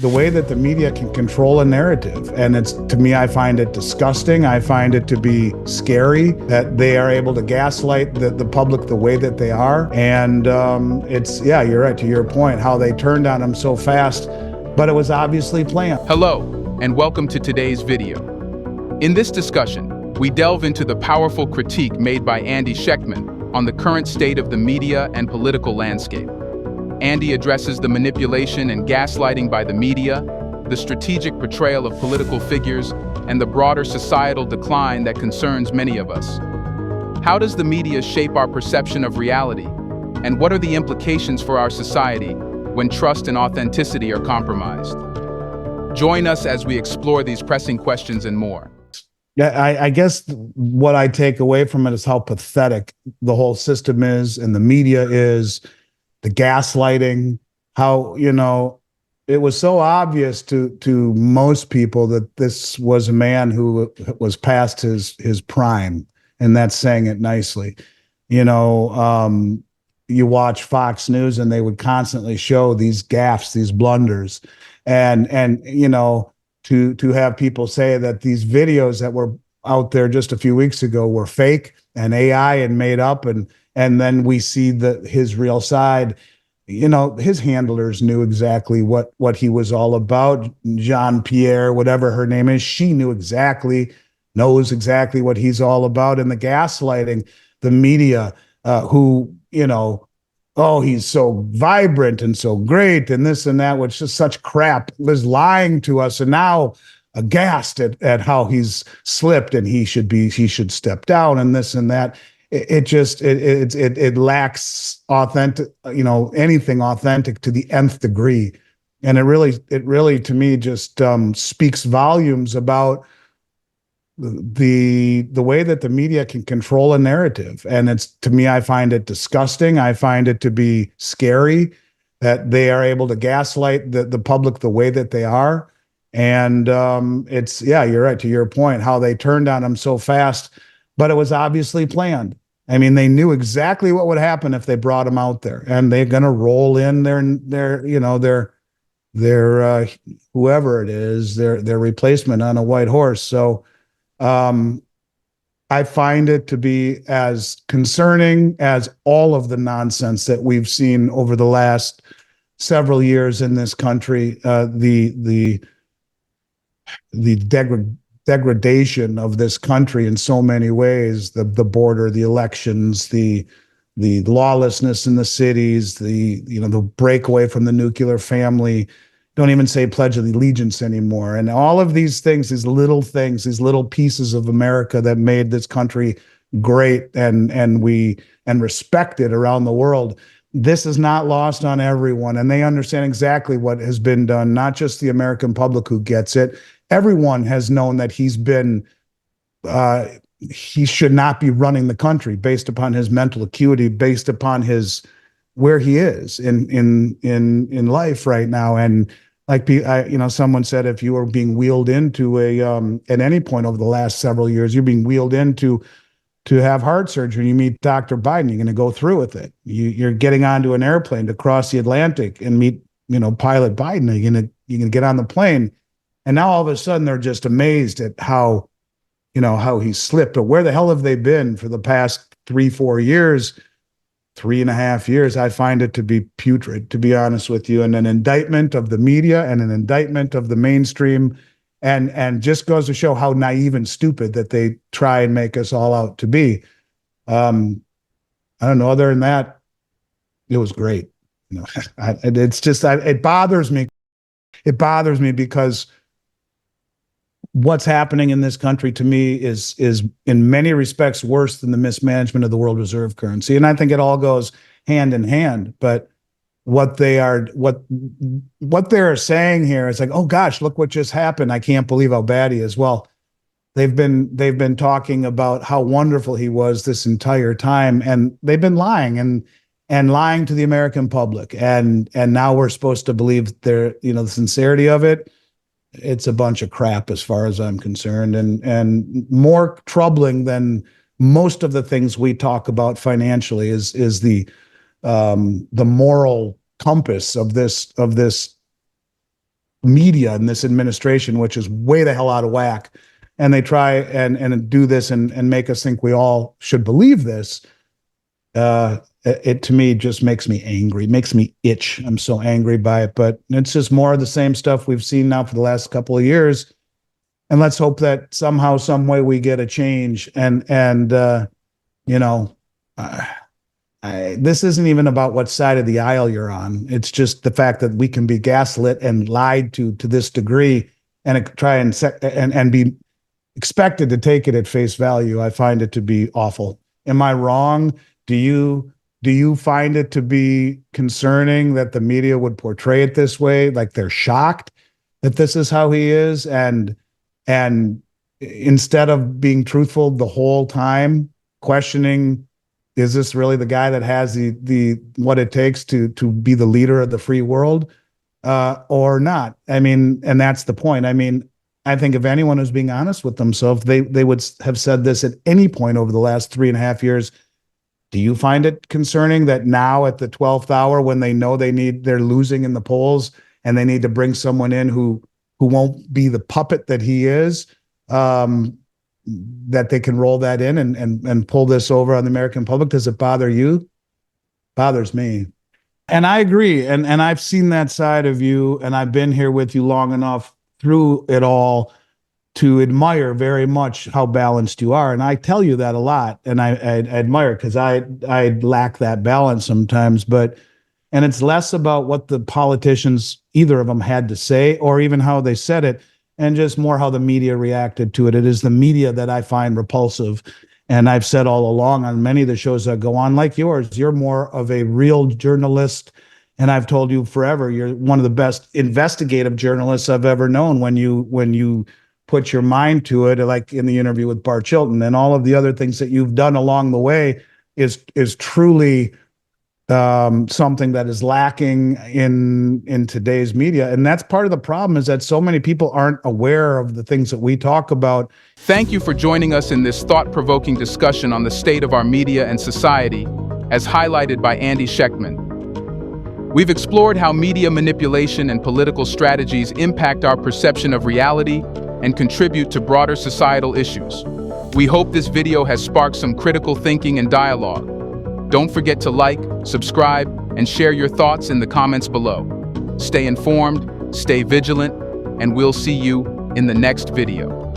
the way that the media can control a narrative. And it's, to me, I find it disgusting. I find it to be scary that they are able to gaslight the public the way that they are. And yeah, you're right, to your point, how they turned on them so fast, but it was obviously planned. Hello, and welcome to today's video. In this discussion, we delve into the powerful critique made by Andy Schectman on the current state of the media and political landscape. Andy addresses the manipulation and gaslighting by the media, the strategic portrayal of political figures, and the broader societal decline that concerns many of us. How does the media shape our perception of reality? And what are the implications for our society when trust and authenticity are compromised? Join us as we explore these pressing questions and more. Yeah, I guess what I take away from it is how pathetic the whole system is and the media is. The gaslighting, how, it was so obvious to most people that this was a man who was past his prime, and that's saying it nicely. You watch Fox News and they would constantly show these gaffes, these blunders, and to have people say that these videos that were out there just a few weeks ago were fake and AI and made up, and then we see his real side. His handlers knew exactly what he was all about. Jean-Pierre, whatever her name is, she knows exactly what he's all about. And the gaslighting, the media, who, oh, he's so vibrant and so great and this and that, which is such crap, was lying to us. And now aghast at how he's slipped and he should step down and this and that. It lacks authentic, anything authentic to the nth degree. And it really to me just speaks volumes about the way that the media can control a narrative. And it's, to me, I find it disgusting. I find it to be scary that they are able to gaslight the public the way that they are. And yeah, you're right, to your point, how they turned on them so fast, but it was obviously planned. I mean, they knew exactly what would happen if they brought him out there, and they're going to roll in their whoever it is, their replacement on a white horse. So I find it to be as concerning as all of the nonsense that we've seen over the last several years in this country. The degradation of this country in so many ways, the border, the elections, the lawlessness in the cities, the breakaway from the nuclear family, don't even say Pledge of Allegiance anymore. And all of these things, these little things, these little pieces of America that made this country great and respected around the world. This is not lost on everyone, and they understand exactly what has been done, not just the American public who gets it. Everyone has known that he should not be running the country based upon his mental acuity, based upon where he is in life right now. And like, someone said, if you were being wheeled into at any point over the last several years, you're being wheeled into to have heart surgery, you meet Dr. Biden, you're going to go through with it. You're getting onto an airplane to cross the Atlantic and meet, Pilot Biden. You're going to get on the plane. And now all of a sudden they're just amazed at how he slipped. But where the hell have they been for the past 3-4 years, 3.5 years? I find it to be putrid, to be honest with you, and an indictment of the media and an indictment of the mainstream, and just goes to show how naive and stupid that they try and make us all out to be. I don't know. Other than that, it was great. It bothers me. It bothers me because what's happening in this country, to me, is in many respects worse than the mismanagement of the world reserve currency. And I think it all goes hand in hand. But what they're saying here is like, oh gosh, look what just happened. I can't believe how bad he is. Well, they've been talking about how wonderful he was this entire time, and they've been lying and lying to the American public. And now we're supposed to believe the sincerity of it. It's a bunch of crap as far as I'm concerned, and more troubling than most of the things we talk about financially is the moral compass of this media in this administration, which is way the hell out of whack. And they try and do this and make us think we all should believe this. It to me just makes me angry, makes me itch. I'm so angry by it, but it's just more of the same stuff we've seen now for the last couple of years. And let's hope that somehow, some way we get a change. You know, this isn't even about what side of the aisle you're on. It's just the fact that we can be gaslit and lied to this degree and try and be expected to take it at face value. I find it to be awful. Am I wrong? Do you find it to be concerning that the media would portray it this way? Like they're shocked that this is how he is, and instead of being truthful the whole time, questioning, is this really the guy that has the what it takes to be the leader of the free world, or not? I mean, and that's the point. I mean, I think if anyone is being honest with themselves, they would have said this at any point over the last 3.5 years. Do you find it concerning that now at the 12th hour, when they know they're losing in the polls and they need to bring someone in who won't be the puppet that he is, that they can roll that in and pull this over on the American public? Does it bother you? Bothers me. And I agree. And I've seen that side of you, and I've been here with you long enough through it all to admire very much how balanced you are. And I tell you that a lot, and I admire it because I lack that balance sometimes. And it's less about what the politicians, either of them, had to say or even how they said it, and just more how the media reacted to it. It is the media that I find repulsive. And I've said all along on many of the shows that go on like yours, you're more of a real journalist. And I've told you forever, you're one of the best investigative journalists I've ever known when you put your mind to it, like in the interview with Bart Chilton, and all of the other things that you've done along the way is truly something that is lacking in today's media. And that's part of the problem, is that so many people aren't aware of the things that we talk about. Thank you for joining us in this thought-provoking discussion on the state of our media and society, as highlighted by Andy Schectman. We've explored how media manipulation and political strategies impact our perception of reality and contribute to broader societal issues. We hope this video has sparked some critical thinking and dialogue. Don't forget to like, subscribe, and share your thoughts in the comments below. Stay informed, stay vigilant, and we'll see you in the next video.